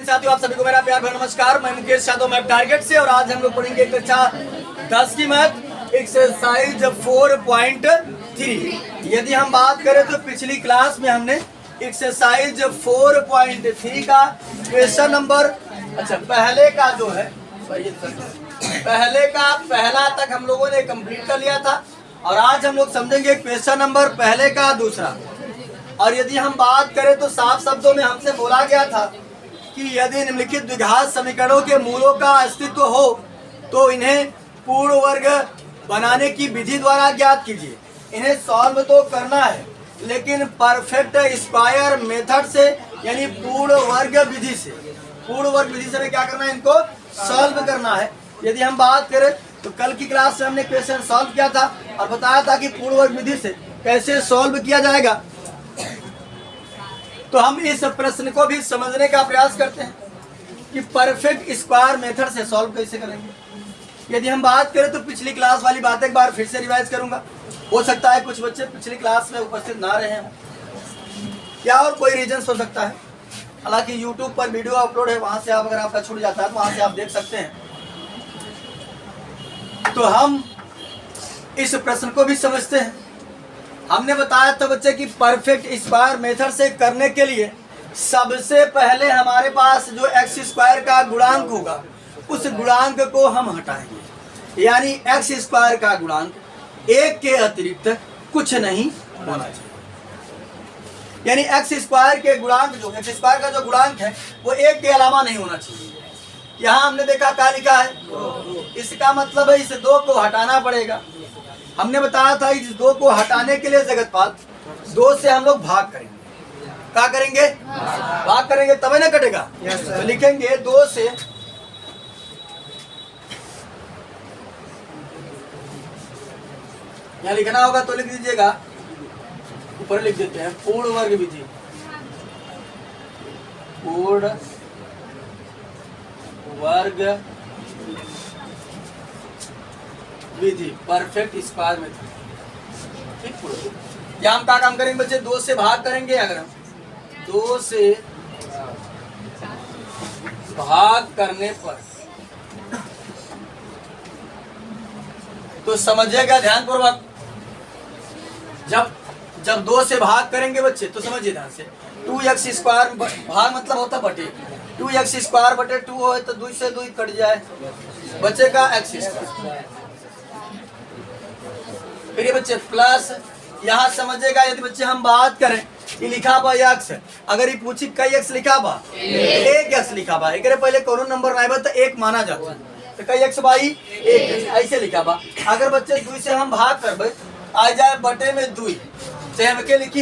साथियों, आप सभी को मेरा प्यार भरा नमस्कार। मैं मुकेश यादव, मैथ टारगेट से, और आज हम लोग पढ़ेंगे कक्षा 10 की मैथ एक्सरसाइज 4.3। यदि हम बात करें तो पिछली क्लास में हमने एक्सरसाइज 4.3 का क्वेश्चन नंबर पहले का जो है पहले का पहला तक हम लोगों ने कंप्लीट कर लिया था, और आज हम लोग समझेंगे क्वेश्चन नंबर पहले का दूसरा। और यदि हम बात करें तो साफ शब्दों में हमसे बोला गया था कि यदि निम्नलिखित द्विघात समीकरणों के मूलों का अस्तित्व हो तो इन्हें पूर्ण वर्ग बनाने की विधि द्वारा ज्ञात कीजिए। इन्हें सॉल्व तो करना है, लेकिन परफेक्ट स्क्वायर मेथड से, यानी पूर्ण वर्ग विधि से। पूर्ण वर्ग विधि से हमें क्या करना है, इनको सॉल्व करना है। यदि हम बात करें तो कल की क्लास में हमने क्वेश्चन सॉल्व किया था और बताया था कि पूर्ण वर्ग विधि से कैसे सॉल्व किया जाएगा। तो हम इस प्रश्न को भी समझने का प्रयास करते हैं कि परफेक्ट स्क्वायर मेथड से सॉल्व कैसे करेंगे। यदि हम बात करें तो पिछली क्लास वाली बातें एक बार फिर से रिवाइज करूंगा। हो सकता है कुछ बच्चे पिछली क्लास में उपस्थित ना रहे हों, या और कोई रीजन हो सकता है। हालांकि यूट्यूब पर वीडियो अपलोड है, वहां से आप अगर आपका छूट जाता है तो वहां से आप देख सकते हैं। तो हम इस प्रश्न को भी समझते हैं। हमने बताया था बच्चे कि परफेक्ट स्क्वायर मेथड से करने के लिए सबसे पहले हमारे पास जो एक्स स्क्वायर का गुणांक होगा उस गुणांक को हम हटाएंगे, यानी एक्स स्क्वायर का गुणांक एक के अतिरिक्त कुछ नहीं होना चाहिए। यानी एक्स स्क्वायर के गुणांक जो एक्स स्क्वायर का जो गुणांक है वो एक के अलावा नहीं होना चाहिए। यहाँ हमने देखा क्या लिखा है, इसका मतलब है इस दो को हटाना पड़ेगा। हमने बताया था इस दो को हटाने के लिए जगतपाल दो से हम लोग भाग करेंगे। क्या करेंगे? भाग करेंगे, तभी ना कटेगा। तो लिखेंगे दो से यहाँ लिखना होगा तो लिख दीजिएगा, ऊपर लिख देते हैं पूर्ण वर्ग विधि। पूर्ण वर्ग विधि, परफेक्ट स्क्वायर मेथड। ठीक, या हम क्या काम करेंगे बच्चे, दो से भाग करेंगे। अगर हम दो से भाग करने पर तो समझिएगा ध्यान पूर्वक, जब दो से भाग करेंगे बच्चे तो समझिए ध्यान से। 2x स्क्वायर भाग मतलब होता बटे 2x स्क्वायर बटे 2 हो तो 2 से 2 कट जाए, बचेगा x स्क्वायर। फिर ये बच्चे प्लस, यहाँ समझेगा यदि बच्चे हम बात करें कि लिखा बा x, अगर ये पूछी कई x लिखा बा, एक x लिखा बा, एक पहले कौन नंबर ना तो एक माना जाता है, तो कई x बाई एक ऐसे लिखा बा। अगर बच्चे 2 से हम भाग कर आ जाए बटे में 2, चाहे हम के लिखी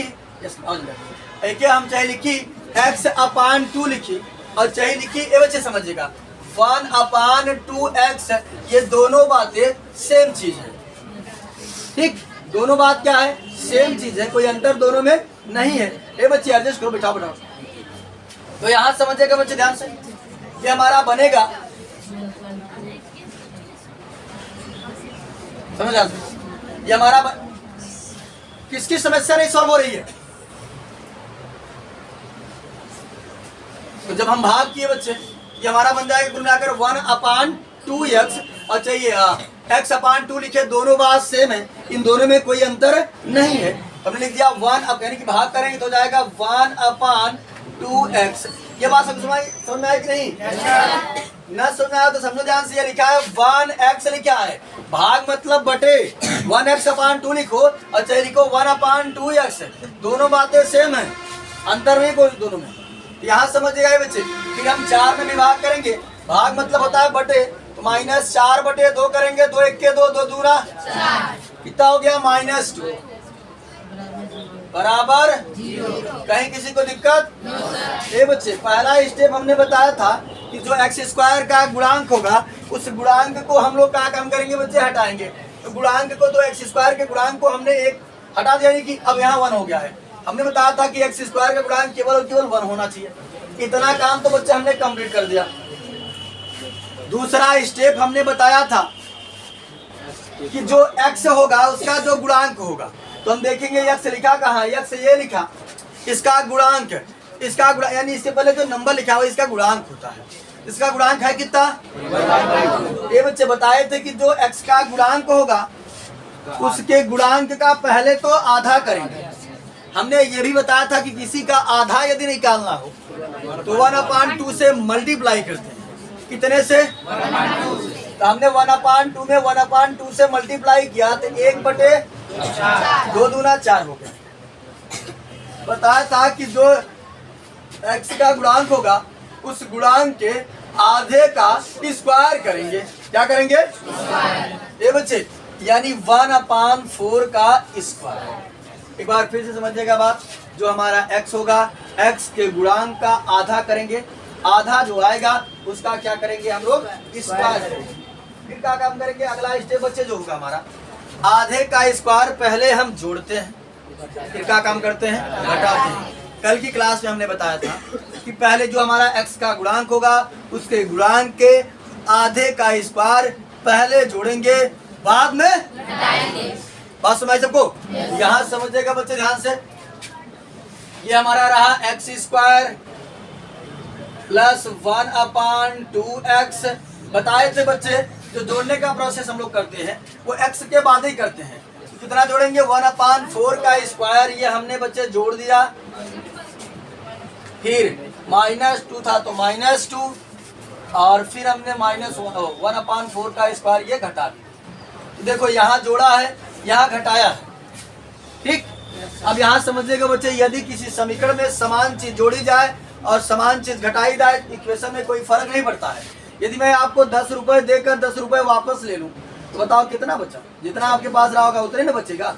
एक हम चाहे लिखी x अपान 2 लिखी, और चाहे लिखी ये बच्चे समझिएगा 1 अपान 2x। ये दोनों बातें सेम चीज है। ठीक, दोनों बात क्या है, सेम चीज है, कोई अंतर दोनों में नहीं है। ये बच्चे एडजस्ट करो, बिठाओ बिठाओ। तो यहाँ समझिएगा बच्चे ध्यान से, ये हमारा बनेगा, समझ आ, ये हमारा किसकी समस्या नहीं सॉल्व हो रही है। तो जब हम भाग किए बच्चे, ये हमारा बन जाएगा कुल मिलाकर 1 अपान 2x, और चाहिए x अपान 2 लिखे, दोनों बात सेम है, इन दोनों में कोई अंतर नहीं है। हमने लिख दिया 1 यानी कि भाग करेंगे तो जाएगा 1 अपान 2x। ये बात समझ में आई कि नहीं? न समझ में आया तो समझो ध्यान से, ये लिखा है 1x लिखा है, भाग मतलब बटे 1x अपान 2 लिखो, और चाहे लिखो 1 अपान 2x, दोनों बातें सेम है, अंतर नहीं कोई दोनों में। यहाँ समझिएगा ये बच्चे। फिर हम 4 में विभाग करेंगे, भाग मतलब होता है बटे, तो -4 बटे 2 करेंगे, 2 1 के 2, 2 दूना 4, कितना हो गया -2 बराबर 0। कहीं किसी को दिक्कत? ये बच्चे पहला स्टेप हमने बताया था कि जो एक्स स्क्वायर का गुणांक होगा उस गुणांक को हम लोग क्या काम करेंगे बच्चे, हटाएंगे। तो गुणांक को, तो एक्स स्क्वायर के गुणांक को हमने एक हटा दिया, यानी कि अब यहाँ 1 हो गया है। हमने बताया था कि एक्स स्क्वायर का गुणांक केवल और केवल 1 होना चाहिए। इतना काम तो बच्चे हमने कंप्लीट कर दिया। दूसरा स्टेप हमने बताया था कि जो x होगा उसका जो गुणांक होगा, तो हम देखेंगे x लिखा कहाँ, x ये लिखा, इसका गुणांक इसका गुणा यानी इससे पहले जो नंबर लिखा हुआ इसका गुणांक होता है। इसका गुणांक है कितना? ये बच्चे बताए थे कि जो x का गुणांक होगा उसके गुणांक का पहले तो आधा करेंगे। हमने ये भी बताया था कि किसी का आधा यदि निकालना हो तो 1/2 से मल्टीप्लाई करते हैं। कितने से? तो हमने 1/2 में 1/2 से मल्टीप्लाई किया तो 1/2 दूना 4 हो गया। बताया था कि जो x का गुणांक होगा उस गुणांक के आधे का स्क्वायर करेंगे। क्या करेंगे? ये बच्चे यानी 1/4 का स्क्वायर। एक बार फिर से समझिएगा बात। जो हमारा x होगा x के गुणांक का आधा करेंगे, आधा जो आएगा उसका क्या करेंगे हम लोग? स्क्वायर करेंगे। फिर क्या काम करेंगे? अगला स्टेप बच्चे जो होगा हमारा आधे का स्क्वायर पहले हम जोड़ते हैं, फिर क्या काम करते हैं? घटाते हैं। कल की क्लास में हमने बताया था कि पहले जो हमारा x का गुणांक होगा उसके गुणांक के आधे का स्क्वायर पहले जोड़ेंगे, बाद में घटाएंगे। बात समझ सबको? यहाँ समझिएगा बच्चे ध्यान से। ये हमारा रहा x² प्लस 1/2x। बताए थे बच्चे जो जोड़ने का प्रोसेस हम लोग करते हैं वो x के बाद ही करते हैं। कितना जोड़ेंगे? 1/4 का स्क्वायर। ये हमने बच्चे जोड़ दिया। फिर -2 था तो -2 और फिर हमने -1/4 का स्क्वायर ये घटा दिया। देखो यहाँ जोड़ा है, यहाँ घटाया है। ठीक, अब यहाँ समझिएगा बच्चे यदि किसी समीकरण में समान चीज जोड़ी जाए और समान चीज घटाई जाए इक्वेशन में कोई फर्क नहीं पड़ता है। यदि मैं आपको 10 रुपए देकर 10 रुपए वापस ले लूं तो बताओ कितना बचा? जितना आपके पास रहा होगा उतने ना बचेगा।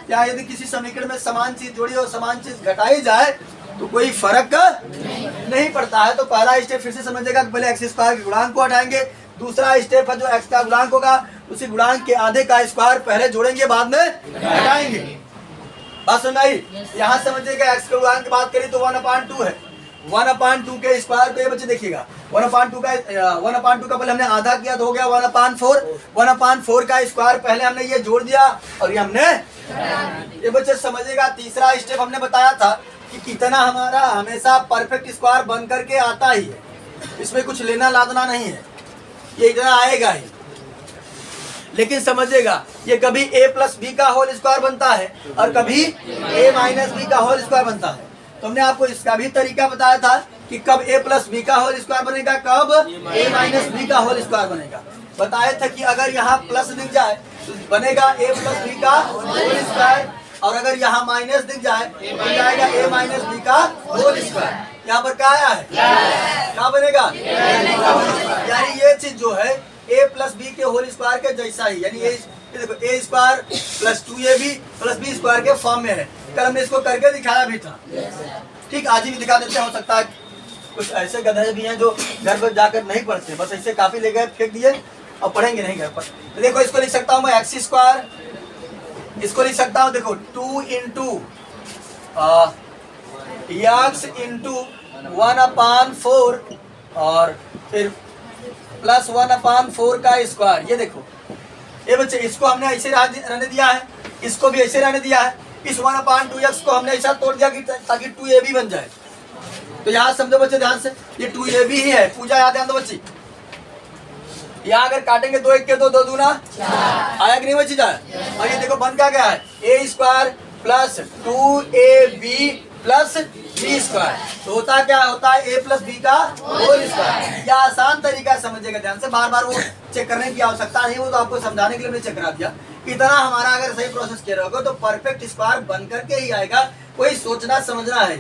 क्या यदि किसी समीकरण में समान चीज जोड़ी और समान चीज घटाई जाए तो कोई फर्क नहीं पड़ता है। तो पहला स्टेप फिर से समझिएगा, पहले x² के गुणांक को हटाएंगे। दूसरा स्टेप है जो x का गुणांक होगा उसी गुणांक के आधे का स्क्वायर पहले जोड़ेंगे, बाद में घटाएंगे। बात समझ आई? यहाँ समझिएगा x के गुणांक की बात करें तो 1/2 है। 1/2 के स्क्वायर को ये बच्चे देखिएगा 1/2 का पहले हमने आधा किया तो हो गया 1/4। 1/4 का स्क्वायर पहले हमने ये जोड़ दिया और ये हमने ये बच्चे समझिएगा। तीसरा स्टेप हमने बताया था कि कितना हमारा हमेशा परफेक्ट स्क्वायर बन करके आता ही है, इसमें कुछ लेना लादना नहीं है, ये इतना आएगा ही। लेकिन समझिएगा ये कभी a+b का होल स्क्वायर बनता है और कभी a-b का होल स्क्वायर बनता है। तो हमने आपको इसका भी तरीका बताया था कि कब a+b का होल स्क्वायर बनेगा, कब a-b का होल स्क्वायर बनेगा। बताया था कि अगर यहाँ प्लस दिख जाए तो बनेगा a+b का होल स्क्वायर और अगर यहाँ माइनस दिख जाए तो बन जाएगा a-b का होल स्क्वायर। यहाँ पर क्या आया है? क्या बनेगा? यानी ये चीज जो है a+b के होल स्क्वायर के जैसा ही, यानी ये देखो a² + 2ab + b² के फॉर्म में है। कल हमने इसको करके दिखाया भी था। ठीक, आज ही भी दिखा देते हैं। हो सकता है कुछ ऐसे गधे भी हैं जो घर पर जाकर नहीं पढ़ते, बस ऐसे काफी ले गए फेंक दिए और पढ़ेंगे नहीं घर पर। तो देखो इसको लिख सकता हूँ मैं x², इसको लिख सकता हूँ देखो 2 × x × 1/4 और फिर प्लस 1/4 का स्क्वायर। ये देखो ये बच्चे इसको हमने ऐसे रहने दिया है, इसको भी ऐसे रहने दिया है। इस 1/2x को हमने ऐसा तोड़ दिया कि ताकि 2ab बन जाए। तो यहाँ समझो बच्चे ध्यान से, ये 2ab ही है। पूजा याद है तो बच्ची, यहाँ अगर काटेंगे 2 1 के 2 2 दूना आया कि नहीं बच्ची जाए। और ये देखो बन क्या गया है a² + 2ab + b²। तो होता क्या होता है a+b का होल स्क्वायर। यह आसान तरीका समझिएगा ध्यान से, बार बार वो चेक करने की आवश्यकता नहीं, वो तो आपको समझाने के लिए मैंने चेक करा दिया। इतना हमारा अगर सही प्रोसेस किया रहोगे तो परफेक्ट स्क्वायर बन करके ही आएगा, कोई सोचना समझना है।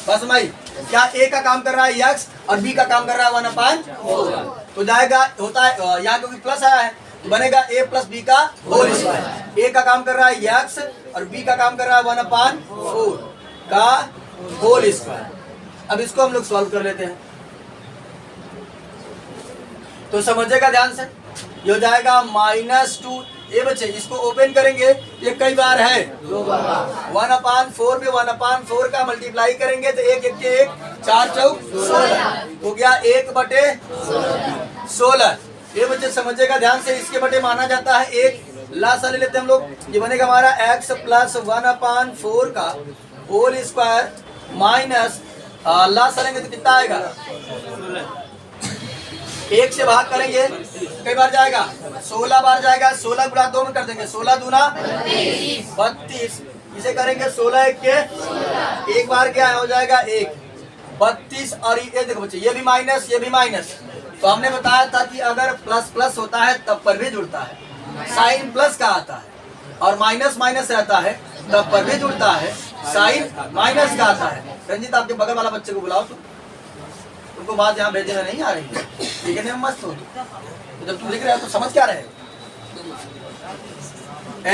बस भाई क्या a का काम कर रहा है x और b का काम कर रहा है 1/4 तो जाएगा होता है यहाँ क्योंकि प्लस आया है तो बनेगा a+b का होल स्क्वायर। a का काम कर रहा है x और b का काम कर रहा है 1/4 का होल स्क्वायर। अब इसको हम लोग सॉल्व कर लेते हैं। तो समझिएगा ध्यान से, ये हो जाएगा -2। ये बच्चे इसको ओपन करेंगे, ये कई बार है 1/4 में 1/4 का मल्टीप्लाई करेंगे तो 1 1 के 1 4 चौक 16 हो गया 1/16। ये बच्चे समझिएगा ध्यान से, इसके बटे माना जाता है 1। लासा ले लेते हैं हम लोग, ये बनेगा हमारा x + 1/4 का होल स्क्वायर माइनस लास्ट करेंगे तो कितना आएगा, 1 से भाग करेंगे कई बार जाएगा, 16 बार जाएगा, 16 गुणा 2 में कर देंगे, 16 दूना 32, इसे करेंगे 16 1 के, एक बार क्या हो जाएगा 1, 32 और ये देखो बच्चे ये भी माइनस ये भी माइनस, तो हमने बताया था कि अगर प्लस प्लस होता है तब पर भी जुड़ता है, साइन प्लस का आता है, और माइनस माइनस रहता है तब पर भी जुड़ता है, साइन माइनस का आता है। रंजीत आपके बगल वाला बच्चे को बुलाओ, तुमको बात यहाँ भेजे में नहीं आ रही है, लिखने में मस्त हो तो जब तुम लिख रहे हो तो समझ क्या रहे,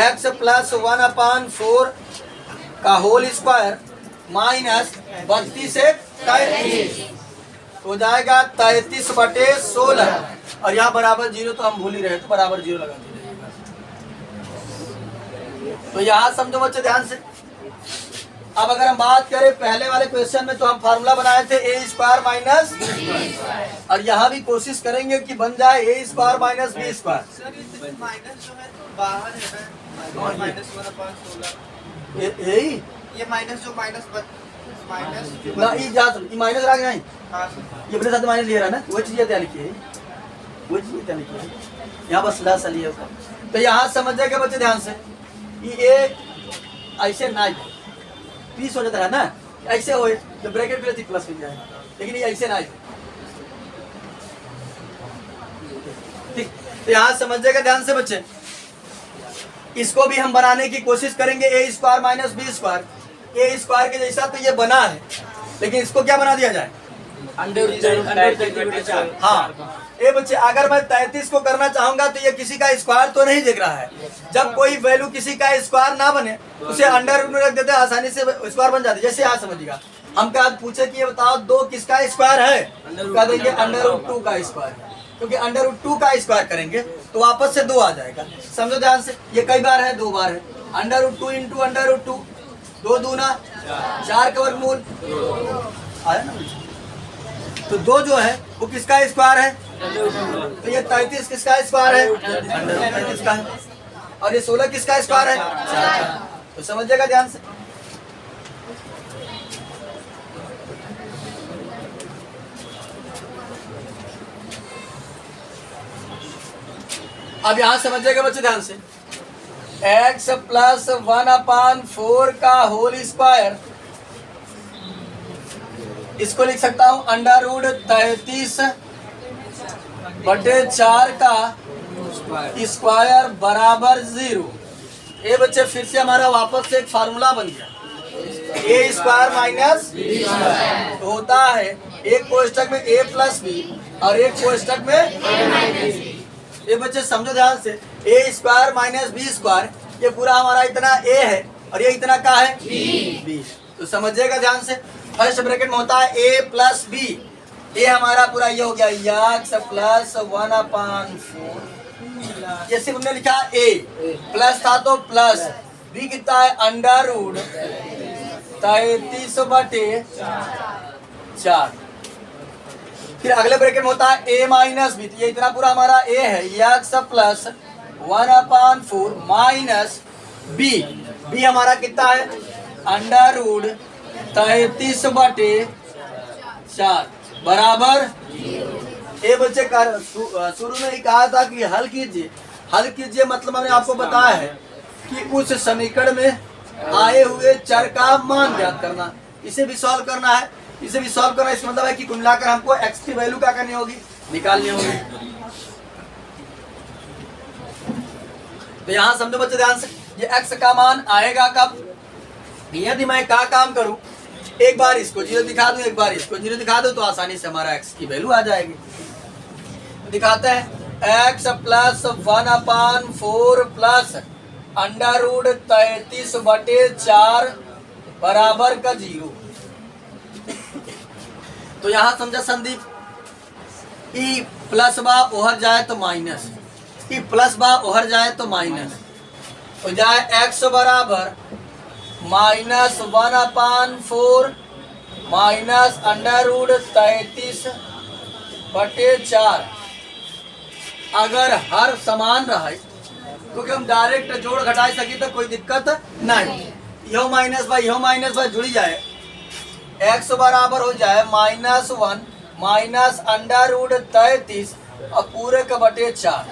x प्लस 1/4 का होल स्क्वायर माइनस 32 से 33 हो जाएगा 33/16, और यहाँ बराबर 0 तो हम भूल ही रहे तो बराबर 0 लगा दीजिए। तो यहाँ समझो बच्चे ध्यान से। अब अगर हम बात करें पहले वाले क्वेश्चन में तो हम फार्मूला बनाए थे a स्क्वायर माइनस, और यहाँ भी कोशिश करेंगे कि बन जाए a square minus b square. Minus जो है बाहर है माइनस 1/16, ये माइनस जो माइनस ना ये माइनस रख नहीं, हाँ ये अपने साथ माइनस ले रहा है ना, वो चीज़ क्या लिखी है, वो चीज़ क्या लिखी है, यहाँ बस लास्ट लिया होगा। तो यहाँ समझ जाएगा बच्चे ध्यान से, ये ऐसे ना पीस हो जाता है ना, ऐसे हो तो ब्रैकेट में प्लस मिल जाए, लेकिन ये ऐसे ना ठीक। तो यहाँ समझ जाएगा ध्यान से बच्चे, इसको भी हम बनाने की कोशिश करेंगे a square minus b square, a square के जैसा तो ये बना है, लेकिन इसको क्या बना दिया जाए, हाँ ये बच्चे अगर मैं 33 को करना चाहूंगा तो ये किसी का स्क्वायर तो नहीं दिख रहा है, जब कोई वैल्यू किसी का स्क्वायर ना बने उसे अंडर रूट में रख देते हैं, आसानी से स्क्वायर बन जाती है। जैसे यहाँ समझिएगा, हम क्या पूछे कि ये बताओ 2 किसका स्क्वायर है, कह देंगे अंडर रूट 2 का स्क्वायर है, क्योंकि अंडर रूट 2 का स्क्वायर करेंगे तो वापस से 2 आ जाएगा। समझो ध्यान से, ये कई बार है 2 बार है, under root 2 into under root 2, 2 दूना 4 का वर्गमूल आया ना, तो 2 जो है वो किसका स्क्वायर है, तो ये 33 किसका स्क्वायर है, अंडर रूट 33 का है, और ये 16 किसका स्क्वायर है, तो समझिएगा ध्यान से। अब यहां समझिएगा बच्चे ध्यान से, x प्लस 1/4 का होल स्क्वायर, इसको लिख सकता हूं अंडर रूट 33/4 का स्क्वायर बराबर 0। ये बच्चे फिर से हमारा वापस से एक फार्मूला बन गया, a स्क्वायर माइनस तो होता है एक कोष्टक में a प्लस b और एक कोष्टक में ये बच्चे समझो ध्यान से, a square minus b square, ये पूरा हमारा इतना a है और ये इतना का है b, तो समझिएगा ध्यान से। फर्स्ट ब्रैकेट में होता है a प्लस b, ये हमारा पूरा ये हो गया x प्लस 1/4, ये सिर्फ हमने लिखा a, प्लस था तो प्लस, b कितना है अंडर रूट 33/4, फिर अगले ब्रैकेट में होता है a माइनस b, ये इतना पूरा हमारा a है, x plus 1/4 minus b, b हमारा कितना है अंडर रूट 33/4 बराबर। ये बच्चे शुरू में ही कहा था कि हल कीजिए, मतलब मैंने आपको बताया है कि उस समीकरण में आए हुए चर का मान ज्ञात करना, इसे भी सॉल्व करना है, इसे भी सॉल्व करना, इसका मतलब है कि कुल मिलाकर हमको x की वैल्यू क्या करनी होगी, निकालनी होगी। तो यहाँ समझो बच्चे ध्यान से, ये x का मान आएगा कब, यदि मैं क्या काम करूं, एक बार इसको 0 दिखा दूं, एक बार इसको 0 दिखा दूं, तो आसानी से हमारा x की वैल्यू आ जाएगी। तो दिखाते हैं x plus 1/4 plus under root 33/4 बराबर का 0। तो यहाँ समझा संदीप, ई प्लस बा ओहर जाए तो माइनस, ई प्लस बा ओहर जाए तो माइनस, हो जाए x बराबर माइनस 1/4 माइनस अंडर रूट 33/4। अगर हर समान रहे क्योंकि हम डायरेक्ट जोड़ घटाई सकी तो कोई दिक्कत नहीं, यो माइनस बाई जुड़ी जाए x बराबर हो जाए -1 माइनस अंडर रूट 33 और पूरे का बटे 4।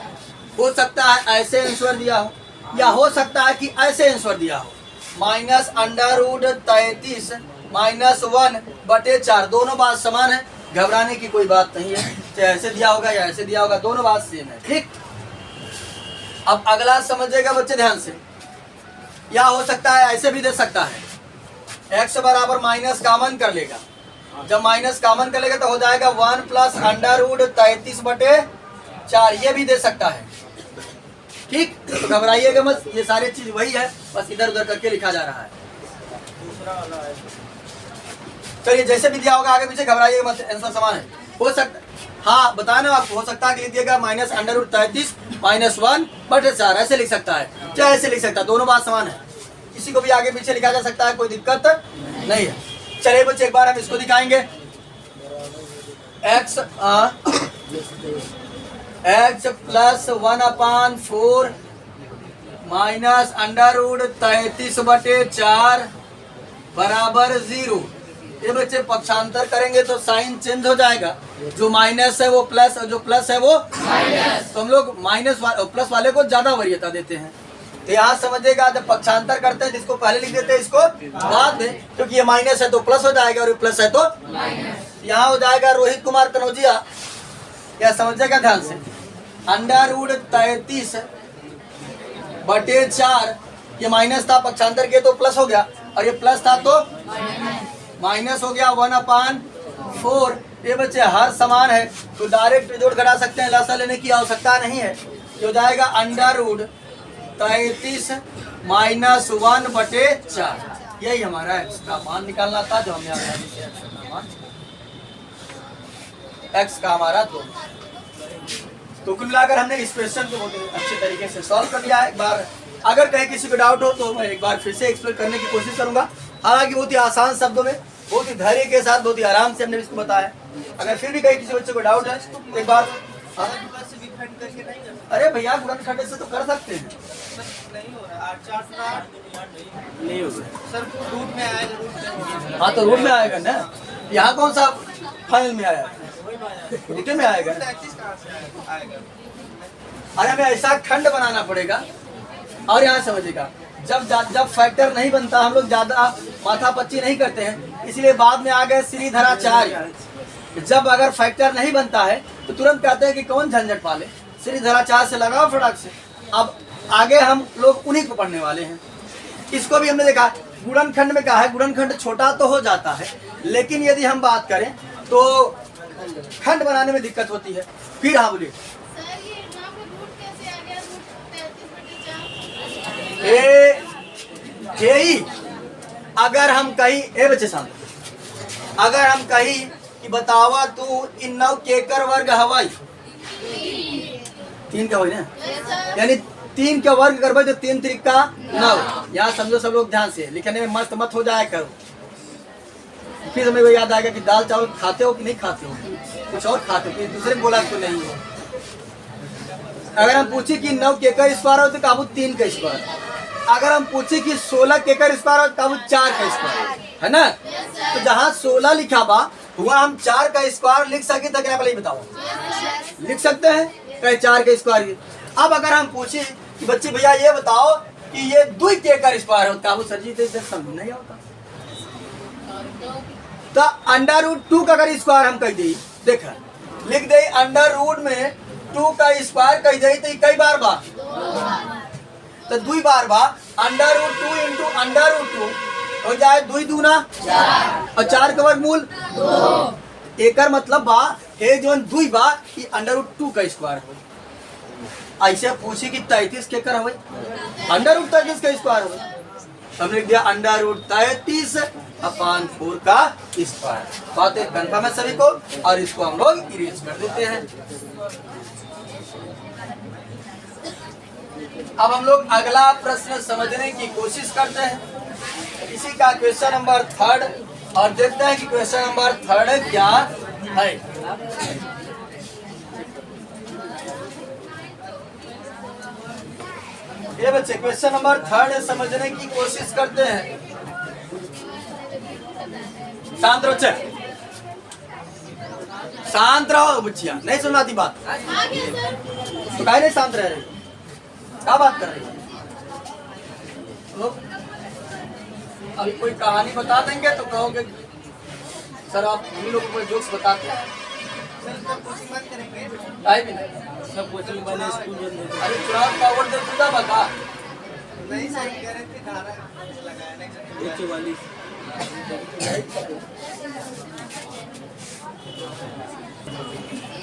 हो सकता है ऐसे आंसर दिया हो, या हो सकता है कि ऐसे आंसर दिया हो, माइनस अंडर रूट 33 -1 बटे 4। दोनों बात समान है, घबराने की कोई बात नहीं है। चाहे ऐसे दिया होगा या ऐसे दिया होगा, दोनों बात सेम है। ठीक, अब अगला समझिएगा बच्चे ध्यान से। या हो सकता है ऐसे भी दे सकता है, x बराबर माइनस कॉमन कर लेगा। जब माइनस कॉमन कर लेगा तो हो जाएगा 1 प्लस अंडर रूट 33 बटे 4। ये भी दे सकता है। ठीक, तो घबराइएगा मत, ये सारी चीज वही है, बस इधर उधर करके लिखा जा रहा है। दूसरा वाला है। चलिए जैसे भी दिया होगा आगे पीछे घबराइएगा मत, आंसर समान है। हो सकता, हाँ बताया ना आपको, हो सकता है कि लिख दिएगा माइनस अंडर रूट 33 -1 बटे 4, ऐसे लिख सकता है, चाहे ऐसे लिख सकता है, दोनों बात समान है। किसी को भी आगे पीछे लिखा जा सकता है, कोई दिक्कत नहीं है। चलिए बच्चे एक बार हम इसको दिखाएंगे। x plus 1/4 minus under root 33 बटे 4 बराबर 0। ये बच्चे पक्षांतर करेंगे तो साइन चेंज हो जाएगा, जो माइनस है वो प्लस और जो प्लस है वो माइनस। तो हम लोग माइनस प्लस वाले को ज्यादा वरीयता देते हैं। तो यहाँ समझिएगा, जब पक्षांतर करते हैं जिसको पहले लिख देते हैं इसको बाद में, क्योंकि ये माइनस है तो प्लस हो जाएगा और ये प्लस है तो माइनस। यहाँ हो जाएगा रोहित कुमार कनौजिया, क्या समझिएगा ध्यान से, अंडर रूट 33 बटे 4, ये माइनस था, पक्षांतर किया तो प्लस हो गया, और ये प्लस था तो माइनस हो गया 1/4। ये बच्चे हर समान है तो डायरेक्ट जोड़ घटा सकते हैं, लसा लेने की आवश्यकता नहीं है। ये हो जाएगा अंडर रूट 33 -1 बटे 4। यही हमारा x का मान निकालना था, जो हमने आसानी से x का हमारा 2। तो कुल मिलाकर हमने इस क्वेश्चन को बहुत अच्छे तरीके से सॉल्व कर लिया है। एक बार अगर कहीं किसी को डाउट हो तो मैं एक बार फिर से एक्सप्लेन करने की कोशिश करूंगा। हालांकि बहुत ही आसान शब्दों में, बहुत ही धैर्य के साथ, बहुत ही आराम से हमने इसको बताया। अगर फिर भी कहीं किसी बच्चे को डाउट है तो एक बार अरे भैया गुणनखंड से तो कर सकते हैं, नहीं हो रहा 8 4 नहीं होगा सर, रूट में आएगा। हाँ तो रूट में आएगा ना, यहाँ कौन सा फाइनल में आया, रूट में आएगा। 33 कहाँ से आएगा? अरे हमें ऐसा खंड बनाना पड़ेगा। और यहाँ समझिएगा, जब फैक्टर नहीं बनता हम लोग ज्यादा माथापच्ची नहीं करते हैं, इसलिए बाद में आ गए श्रीधराचार्य। जब अगर फैक्टर नहीं बनता है तो तुरंत कहते हैं कि कौन झंझट पाले, श्रीधराचार्य से लगाओ फटाक से। अब आगे हम लोग उन्हीं को पढ़ने वाले हैं। इसको भी हमने देखा, गुणनखंड में कहा है, गुणनखंड छोटा तो हो जाता है, लेकिन यदि हम बात करें तो खंड बनाने में दिक्कत होती है। फिर हाँ बोलिए, अगर हम कहीं बच्चे सामने, अगर हम कहीं कि बतावा तू इन 9 केकर वर्ग हवाई 3 का वही ना, यानी 3 का वर्ग करबे तो 3 3 9। यहाँ समझो सब लोग ध्यान से, लिखने में मस्त मत हो जाए करो। फिर हमें वो याद आएगा कि दाल चावल खाते हो कि नहीं खाते हो, कुछ और खाते हो, दूसरे बोला तो नहीं हो। अगर हम पूछे कि 9 केकर स्क्वायर हो तो काबू 3 का स्क्वायर। अगर हम पूछे कि 16 केकर स्क्वायर हो तो काबू 4 का स्क्वायर, है ना। तो जहाँ 16 लिखा बा हुआ हम 4 का स्क्वायर लिख सके तो क्या पहले बताओ, लिख सकते हैं कहीं 4 का स्क्वायर। अब अगर हम पूछे कि बच्चे भैया ये बताओ कि ये 2 केकर स्क्वायर हो, काबू सर जी तो समझ नहीं होता। तो अंडर रूट 2 का अगर स्क्वायर हम कह दी, देखा लिख दे अंडर रूट में 2 का स्क्वायर कह दे तो कई बार बा, तो 2 बार बा। Under root 2 into under root 2 हो जाए 2 दूना 4 और 4 का वर्गमूल 2। एकर मतलब बा हे जोन 2 बा कि अंडर रूट 2 का स्क्वायर हो। ऐसे पूछी कि 33 के कर हो, अंडर रूट 33 का स्क्वायर हो, हमने लिख दिया अंडर रूट 33/4 का स्क्वायर। बात एक कन्फर्म है सभी को, और इसको हम लोग इरेज कर देते हैं। अब हम लोग अगला प्रश्न समझने की कोशिश करते हैं, इसी का क्वेश्चन नंबर 3, और देखते हैं कि क्वेश्चन नंबर 3 क्या है। ये बच्चे क्वेश्चन नंबर 3 समझने की कोशिश करते हैं। शांत रहो बच्चे, शांत रहो बच्चिया, नहीं सुनाती बात तो काहे नहीं शांत रह रही, क्या बात कर रही हो? अभी कोई कहानी बता देंगे तो कहोगे सर आप हम लोग को जोक्स बताते हैं। काहे भी नहीं, सब कोचिंग वाले स्कूल में अरे चुनाव का वोट दे खुदा बता। नहीं सर कह रहे थे धारा लगाया नहीं 144।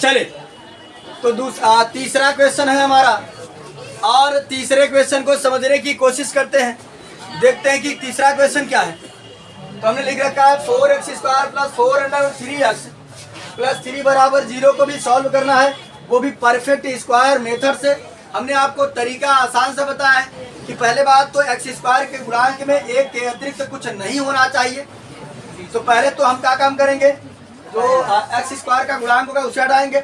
चले तो तीसरा क्वेश्चन है हमारा, और तीसरे क्वेश्चन को समझने की कोशिश करते हैं, देखते हैं कि तीसरा क्वेश्चन क्या है। तो हमने लिख रखा है 4x² प्लस 4√3x प्लस 3 बराबर 0 को भी सॉल्व करना है, वो भी परफेक्ट स्क्वायर मेथड से। हमने आपको तरीका आसान से बताया है कि पहले बात तो x² के गुणांक में एक के अतिरिक्त कुछ नहीं होना चाहिए। तो पहले तो हम क्या काम करेंगे, जो x² का गुणांक होगा उसे हटाएंगे।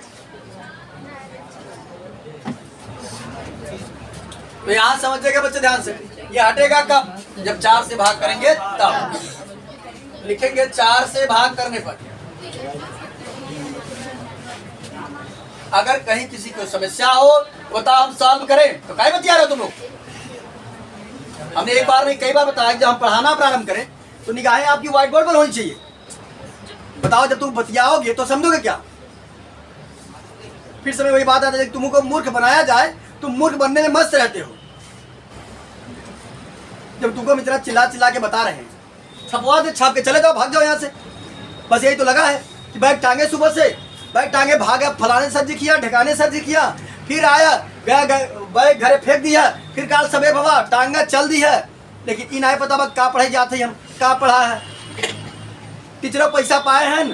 तो यहाँ समझिएगा बच्चे ध्यान से, ये हटेगा कब, जब 4 से भाग करेंगे तब। लिखेंगे 4 से भाग करने पर। अगर कहीं किसी को समस्या हो बताओ, हम सॉल्व करें, तो काहे बतिया रहे हो तुम लोग। हमने एक बार नहीं कई बार बताया, जब हम पढ़ाना प्रारंभ करें तो निगाहें आपकी व्हाइट बोर्ड पर होनी चाहिए। बताओ जब तुम बतियाओगे तो समझोगे क्या। फिर समय वही बात आता है, तुमको मूर्ख बनाया जाए, तुम मूर्ख बनने में मस्त रहते हो। जब तुमको इतना चिल्ला चिल्ला के बता रहे हैं, छपवा दे, छाप के चले जाओ, भाग जाओ यहाँ से। बस यही तो लगा है कि बैग टांगे, सुबह से बैग टांगे भागा, फलाने सर्ज किया, ढकाने सर्ज किया, फिर आया गया बैग घरे फेंक दिया, फिर काल सबे बाबा टांगा चल दी है। लेकिन इन आए पता का पढ़ाई जाते हम का पढ़ा है। टीचरों पैसा पाए हैं,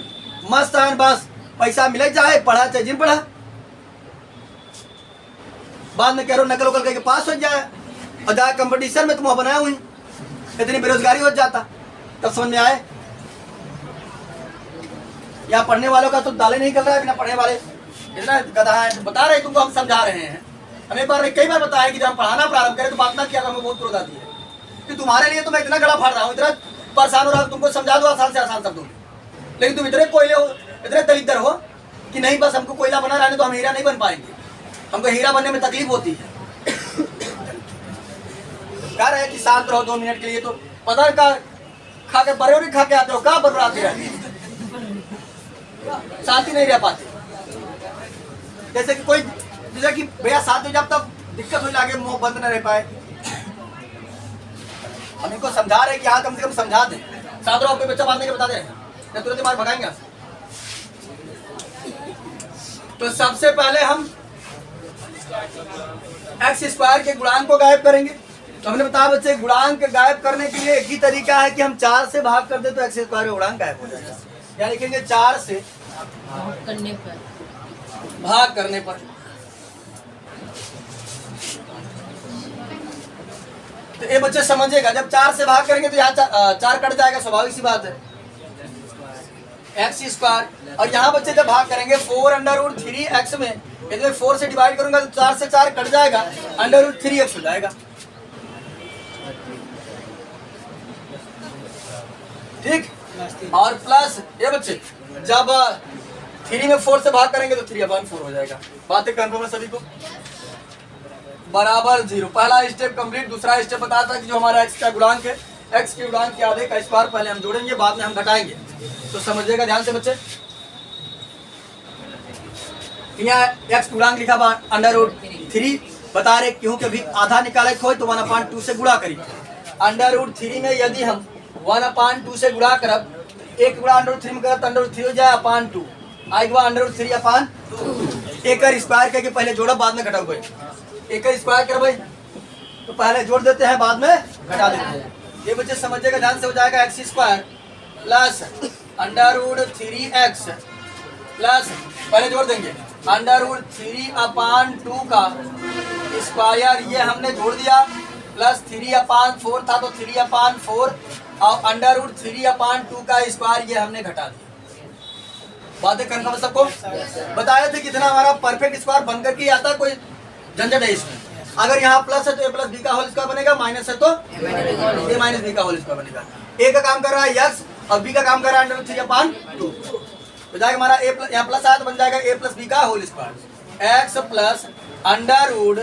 मस्त है, बस पैसा मिले जाए, पढ़ा चाहे जिन पढ़ा, बाद में कह रहे नकल उकल करके पास हो जाए, और जाए कंपटीशन में तुम बनाया हुई, इतनी बेरोजगारी हो जाता, तब समझ में आए। यहाँ पढ़ने वालों का तो दाले नहीं कर रहा है, बिना पढ़ने वाले इतना गधा है। बता रहे तुमको, हम समझा रहे हैं। हमें बार कई बार बताया कि जब हम पढ़ाना प्रारंभ करें तो बात ना किया, हमें बहुत क्रोध आती है कि तुम्हारे लिए तो मैं इतना गला फाड़ रहा हूँ, इतना परेशान हो रहा हूँ, तुमको समझा दो आसान से आसान शब्दों में, लेकिन तुम इतने कोयले हो, इतने दरिद्र हो कि नहीं, बस हमको कोयला बना रहने तो हम हीरा नहीं बन पाएंगे, हमको हीरा बनने में तकलीफ होती है। कह रहे हैं कि शांत रहो 2 मिनट के लिए, तो पता का खा के बरेवरी खा के आते हो, कहाँ बर्बाद रहते, शांति नहीं रह पाती। जैसे कि कोई, जैसे कि भैया साथ में जब तब दिक्कत हो लागे, मुंह बंद न रह पाए। हम इनको समझा रहे हैं कि हाँ कम से कम समझा दें, साथ रहो, कोई बच्चा बात नहीं बता दे, या तुरंत मार भगाएंगे। तो सबसे पहले हम x² के गुणांक को गायब करेंगे। तो हमने बताया बच्चे, गुणांक गायब करने के लिए एक ही तरीका है कि हम 4 से भाग कर दे तो x² का गुणांक गायब हो जाएगा। या लिखेंगे 4 से भाग करने पर। तो ये बच्चे समझेगा, जब 4 से भाग करेंगे तो यहाँ 4 कट जाएगा, स्वाभाविक सी बात है, x²। और यहाँ बच्चे जब भाग करेंगे 4√3x में, यदि 4 से डिवाइड करूंगा तो 4 से 4 कट जाएगा, √3x हो जाएगा। ठीक, और प्लस ये बच्चे जब 3 में 4 से भाग करेंगे तो 3/4 हो जाएगा। बातें कंफर्म है सभी को, बराबर 0। पहला स्टेप कंप्लीट। दूसरा स्टेप बताता है कि जो हमारा x का गुणांक है, x के गुणांक के आधे का स्क्वायर पहले हम जोड़ेंगे, बाद में हम घटाएंगे। तो समझिएगा ध्यान से बच्चे, यहाँ x गुणांक लिखा हुआ √3, बता रहे क्यों कि अभी आधा निकाले खोए तो 1/2 से गुणा करिए। √3 में यदि हम 1/2 से गुणा करब, एक गुणा √3 में करब तो √3 हो जाए /2, आएगा √3/2। एक स्क्वायर करके पहले जोड़ब, बाद में घटाओ। एक स्क्वायर करबे तो पहले जोड़ देते हैं, बाद में घटा देते हैं। ये बच्चे समझिएगा ध्यान से, हो जाएगा x² प्लस √3x प्लस, पहले जोड़ देंगे √3/2 का स्क्वायर, ये हमने जोड़ दिया, प्लस 3/4 था तो 3/4, और √3/2 का स्क्वायर ये हमने घटा दिया। बातें कंफर्म सबको बताए थे कितना हमारा परफेक्ट स्क्वायर बनकर के आता, कोई झंझट है इसमें। अगर यहाँ प्लस है तो a प्लस बी का होल स्क्वायर बनेगा, माइनस है तो a माइनस बी का होल स्क्वायर बनेगा। ए का काम कर रहा है x, और बी का काम कर रहा है अंडर रूट 3/2। तो जाएगा हमारा ए यहाँ प्लस आया तो बन जाएगा ए प्लस बी का whole square X plus under root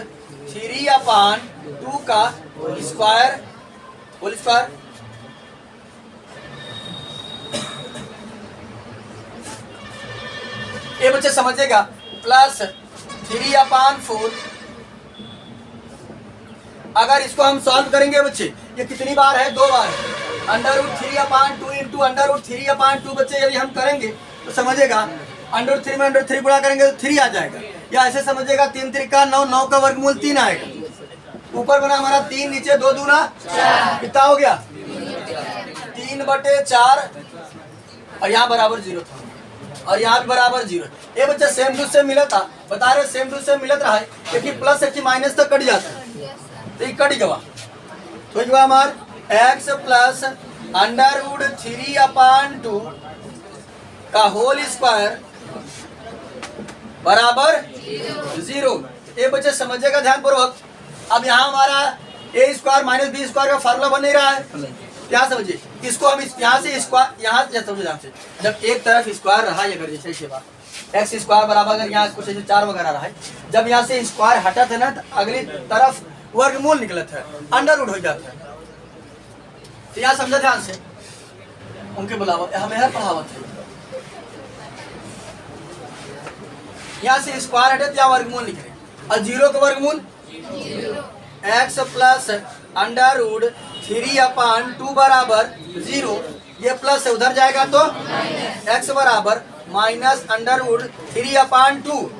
3/2 का होल स्क्वायर ये बच्चे समझेगा प्लस 3/4। अगर इसको हम सॉल्व करेंगे बच्चे, ये कितनी बार है? 2 बार है। Under root 3/2 into under root 3/2 बच्चे यदि हम करेंगे तो समझेगा अंडर रूट 3 में अंडर 3 गुणा करेंगे तो 3 आ जाएगा, या ऐसे समझेगा 3 त्रिका 9, 9 का वर्गमूल 3 आएगा। ऊपर बना हमारा 3, नीचे 2 दूना 4, कितना हो गया? 3/4 और यहाँ बराबर 0 था और यहाँ भी बराबर 0। ये बच्चा सेम टू सेम मिला था, बता रहे सेम टू सेम मिलत रहा है, क्योंकि प्लस है कि माइनस तक कट जाता है, तो ये कट गवा। तो ये हमार एक्स प्लस अंडर रूट 3/2 का होल स्क्वायर बराबर 0। ये बच्चे समझेगा ध्यान पूर्वक। अब यहाँ हमारा ए स्क्वायर माइनस बी स्क्वायर का फार्मूला बन नहीं रहा है, क्या समझिए इसको हम यहाँ से स्क्वायर यहाँ समझे ध्यान से, जब एक तरफ स्क्वायर रहा है, अगर जैसे बात एक्स स्क्वायर बराबर अगर यहाँ कुछ ऐसे 4 वगैरह रहा है, जब यहाँ से स्क्वायर हटा था ना तो अगली तरफ वर्गमूल निकलत है, अंडर रूट हो जाता है। तो यहाँ समझा ध्यान से, उनके बुलावत हमें हर पढ़ावत है, यहाँ से स्क्वायर हटे तो यहाँ वर्गमूल निकले और 0 का वर्गमूल एक्स प्लस अंडर रूट 3/2 बराबर 0। ये प्लस है उधर जाएगा तो एक्स बराबर माइनस अंडर रूट 3/2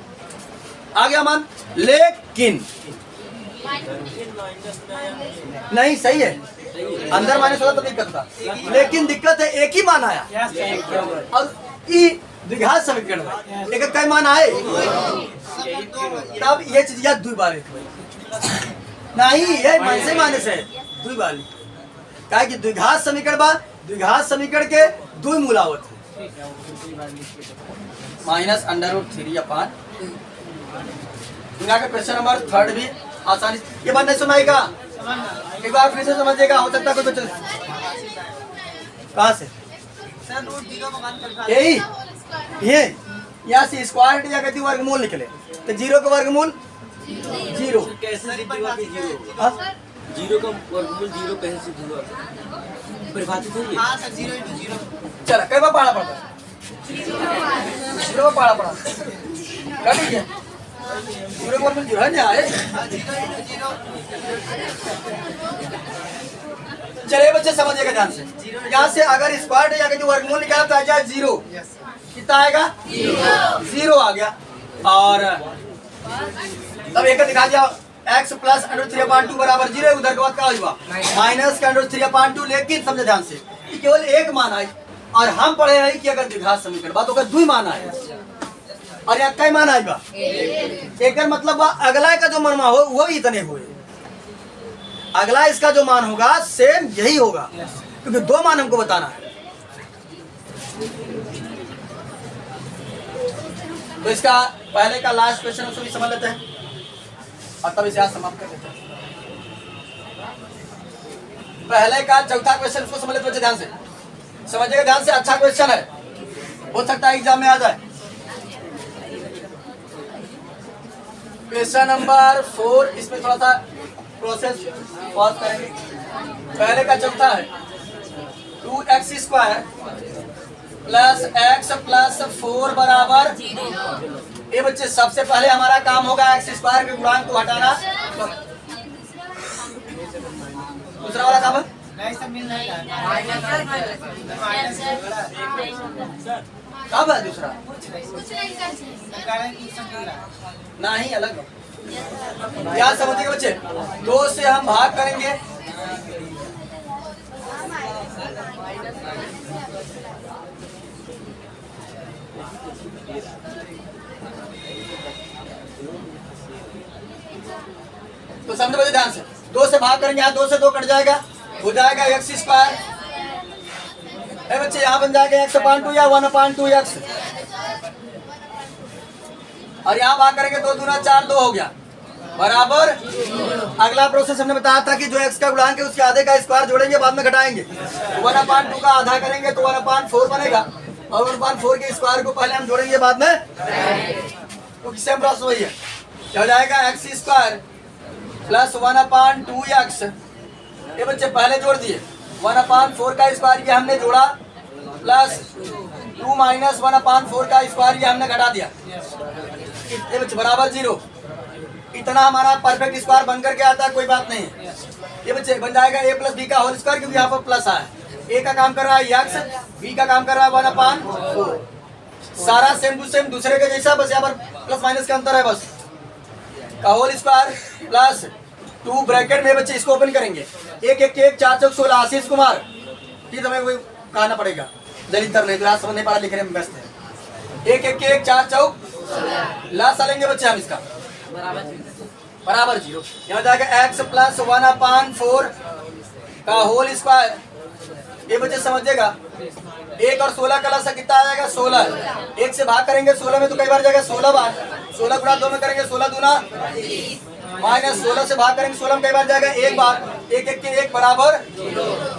आ गया मान। लेकिन नहीं सही है, अंदर माइनस होगा तो दिक्कत था, लेकिन दिक्कत है एक ही मान आया और ई द्विघात समीकरण में एक कई मान आए, तब ये चीज याद 2 बार नहीं, ये माइनस माइनस है 2 बार क्या कि द्विघात समीकरण बाद द्विघात समीकरण के 2 मूलावत है माइनस अंडर रूट 3/2। दुनिया का क्वेश्चन नंबर 3 भी आसानी ये बात नहीं सुनाएगा, एक बार फिर से समझिएगा, हो सकता है कोई बच्चा कहाँ से यही ये यहाँ से स्क्वायर हट जाकर वर्गमूल निकले तो 0 का वर्गमूल 0 कैसे 0 का वर्गमूल 0 कैसे सिद्ध हुआ? परिभाषित है ये? हाँ सर 0 × 0। चला कई बार पढ़ा पड़ता 0 पढ़ा पड़ा कर लीजिए 0 का वर्गमूल 0 है ना आए। चलिए बच्चे समझिएगा ध्यान से, यहाँ से अगर स्क्वायर हट जाकर वर्गमूल निकाला तो आ जाए 0, कितना आएगा 0 आ गया। और तब एक दिखा दिया x प्लस अंडर 3/2 बराबर 0, उधर के बाद क्या हुआ माइनस का अंडर 3/2। लेकिन समझे ध्यान से कि केवल एक मान आई और हम पढ़े हैं कि अगर द्विघात समीकरण बात होगा 2 मान आए और यहाँ कई मान आएगा एक, मतलब अगला का जो मान हो वो भी इतने हुए, अगला इसका जो मान होगा सेम यही होगा, क्योंकि 2 मान हमको बताना है। तो इसका पहले का लास्ट क्वेश्चन उसको भी समझ लेते हैं और तब इसे आज समाप्त कर देते हैं। पहले का चौथा क्वेश्चन उसको समझ लेते हैं ध्यान से, समझिएगा ध्यान से, अच्छा क्वेश्चन है, हो सकता है एग्जाम में आ जाए। क्वेश्चन नंबर 4, इसमें थोड़ा सा प्रोसेस पॉज करेंगे। पहले का चौथा है 2x² प्लस x प्लस 4 बराबर 0। ये बच्चे सबसे पहले हमारा काम होगा x² के गुणांक को हटाना। दूसरा वाला काम है कब है दूसरा नहीं अलग क्या समझिए बच्चे, 2 से हम भाग करेंगे तो समझे बच्चे ध्यान से, 2 से भाग करेंगे, यहाँ 2 से 2 कट जाएगा, हो जाएगा x²। बच्चे यहाँ बन जाएगा x/2 या 1/2x और यहाँ भाग करेंगे 2 दूना 4, 2 हो गया बराबर। अगला प्रोसेस हमने बताया था कि जो x का गुणांक है उसके आधे का स्क्वायर जोड़ेंगे, बाद में घटाएंगे। 1/2 का आधा करेंगे तो 1/4 बनेगा, और 1/4 के स्क्वायर को पहले हम जोड़ेंगे बाद में, तो सेम प्रोसेस वही है। क्या हो जाएगा x स्क्वायर प्लस 1/2x। ये बच्चे पहले जोड़ दिए, 1/4 का स्क्वायर ये हमने जोड़ा, प्लस 2 माइनस 1/4 का स्क्वायर ये हमने घटा दिया, ये बच्चे बराबर 0। इतना हमारा परफेक्ट स्क्वायर बन करके आता है, कोई बात नहीं है। ये बच्चे बन जाएगा a प्लस बी का होल स्क्वायर, क्योंकि यहाँ पर प्लस आया, a का काम कर रहा है x, b का काम कर रहा है 1/4। सारा सेम टू सेम दूसरे के जैसा, बस यहाँ पर प्लस माइनस का अंतर है बस। का होल स्क्वायर प्लस 2 ब्रैकेट में बच्चे इसको ओपन करेंगे, 1 1 1 4 चौक 16। आशीष कुमार ठीक हमें कोई कहना पड़ेगा, दलित नहीं तो समझ नहीं पा रहा, लिखने में व्यस्त है। 1 1 1 4 चौक लास्ट लेंगे बच्चे हम इसका बराबर 0। यहाँ जाएगा x प्लस 1/4 का होल स्क्वायर। ये बच्चे समझिएगा, 1 और 16 का लसा कितना आ जाएगा 16। 1 से भाग करेंगे 16 में तो कई बार जाएगा 16 बार, 16 गुणा 2 में करेंगे 16 दूना, माइनस 16 से भाग करेंगे 16 में कई बार जाएगा 1 बार, 1 1 के 1 बराबर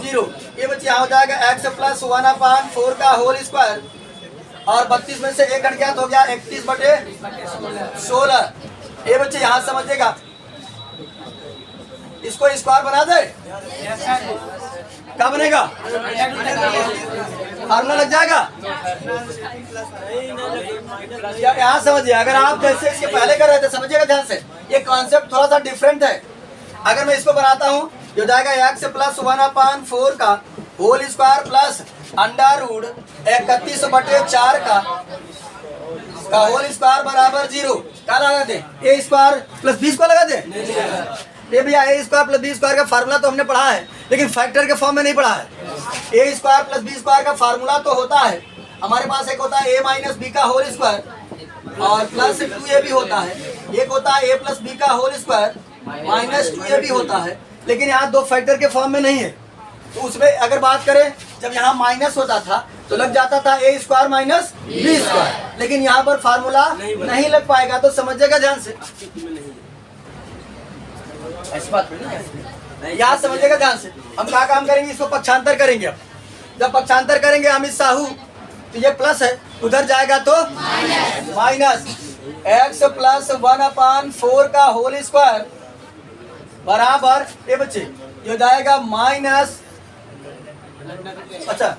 0। ये बच्चे यहाँ हो जाएगा x प्लस 1/4 का होल स्क्वायर, और 32 में से 1 घट गया तो हो गया 31/16। ये बच्चे यहाँ समझिएगा, इसको स्क्वायर बना दे, क्या बनेगा, फार्मूला लग जाएगा। यहाँ समझिए, अगर आप जैसे इसके पहले कर रहे थे, समझिएगा ध्यान से, ये कॉन्सेप्ट थोड़ा सा डिफरेंट है। अगर मैं इसको बनाता हूँ, जो जाएगा x प्लस 1/4 का whole square plus under root 31/4 का होल स्क्वायर बराबर 0। क्या लगा दे, a square plus b square लगा दे। ये भैया a square plus b square का फार्मूला तो हमने पढ़ा है, लेकिन फैक्टर के फॉर्म में नहीं पढ़ा है। a square plus b square का फार्मूला तो होता है हमारे पास, एक होता है a माइनस b का होल स्क्वायर और प्लस 2ab होता है, एक होता है a प्लस b का होल स्क्वायर माइनस 2ab होता है, लेकिन यहाँ 2 फैक्टर के फॉर्म में नहीं है। तो उसमें अगर बात करें, जब यहाँ माइनस होता था तो लग जाता था a square minus b square, लेकिन यहाँ पर फार्मूला नहीं लग पाएगा, तो समझिएगा ध्यान से, ऐसी बात नहीं, यहाँ समझिएगा ध्यान से। हम क्या काम करेंगे, इसको पक्षांतर करेंगे। अब जब पक्षांतर करेंगे अमित साहू, तो ये प्लस है, उधर जाएगा तो माइनस। x प्लस 1/4 का होल स्क्वायर बराबर, ये बच्चे ये हो जाएगा माइनस, अच्छा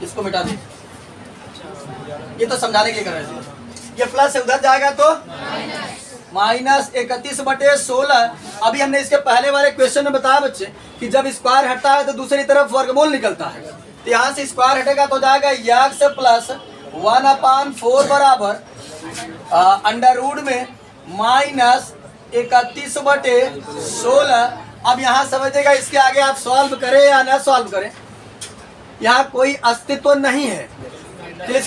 इसको मिटा दे, ये तो समझाने के लिए कर रहे थे। ये प्लस है, उधर जाएगा तो माइनस 31/16। अभी हमने इसके पहले वाले क्वेश्चन में बताया बच्चे कि जब स्क्वायर हटता है तो दूसरी तरफ वर्गमूल निकलता है, तो यहाँ से स्क्वायर हटेगा तो जाएगा x प्लस 1/4 बराबर अंडर रूट में माइनस 31/16। अब यहाँ समझिएगा, इसके आगे आप सॉल्व करें या ना सॉल्व करें, यहाँ कोई अस्तित्व नहीं है। ये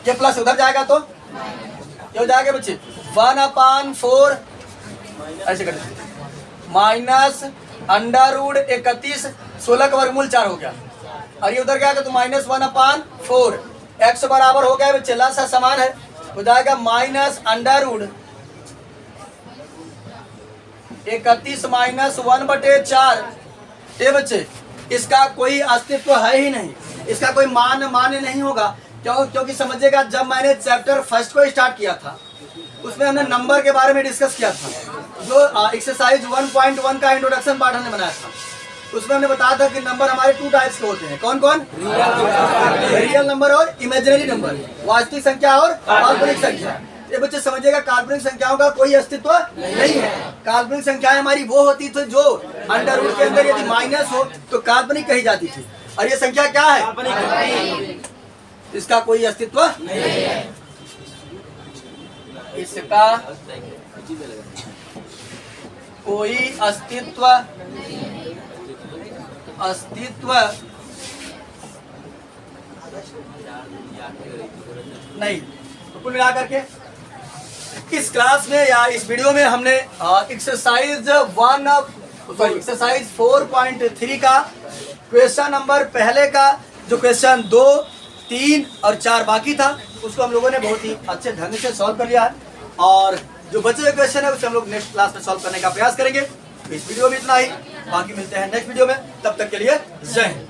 प्लस उधर जाएगा तो ये हो जाएगा बच्चे 1/4 ऐसे कर माइनस अंडर रूट 31, 16 का वर्गमूल 4 हो गया, और ये उधर गया तो माइनस 1/4। x बराबर हो गया बच्चे, लासा समान है, हो जाएगा माइनस अंडर रूट 31 माइनस 1/4। ये बच्चे इसका कोई अस्तित्व है ही नहीं, इसका कोई मान्य नहीं होगा। क्योंकि समझिएगा, जब मैंने चैप्टर फर्स्ट को स्टार्ट किया था उसमें हमने नंबर के बारे में डिस्कस किया था, जो एक्सरसाइज 1.1 का इंट्रोडक्शन पार्ट हमने बनाया था। उसमें हमने बताया था कि नंबर हमारे 2 टाइप्स के होते हैं। कौन कौन? रियल नंबर और इमेजिनरी नंबर, वास्तविक संख्या और काल्पनिक संख्या। ये बच्चे समझिएगा, काल्पनिक संख्याओं का कोई अस्तित्व नहीं है। काल्पनिक संख्याएं हमारी वो होती थी जो अंडर रूट के अंदर यदि माइनस हो तो काल्पनिक कही जाती थी, और ये संख्या क्या है, इसका कोई अस्तित्व नहीं है, इसका कोई अस्तित्व नहीं। तो कुल मिलाकर के इस क्लास में या इस वीडियो में हमने एक्सरसाइज 4.3 का क्वेश्चन नंबर पहले का, जो क्वेश्चन 2, 3 और 4 बाकी था, उसको हम लोगों ने बहुत ही अच्छे ढंग से सॉल्व कर लिया है। और जो बचे हुए क्वेश्चन है उसे हम लोग नेक्स्ट क्लास में सॉल्व करने का प्रयास करेंगे। तो इस वीडियो में इतना ही, बाकी मिलते हैं नेक्स्ट वीडियो में, तब तक के लिए जय हिंद।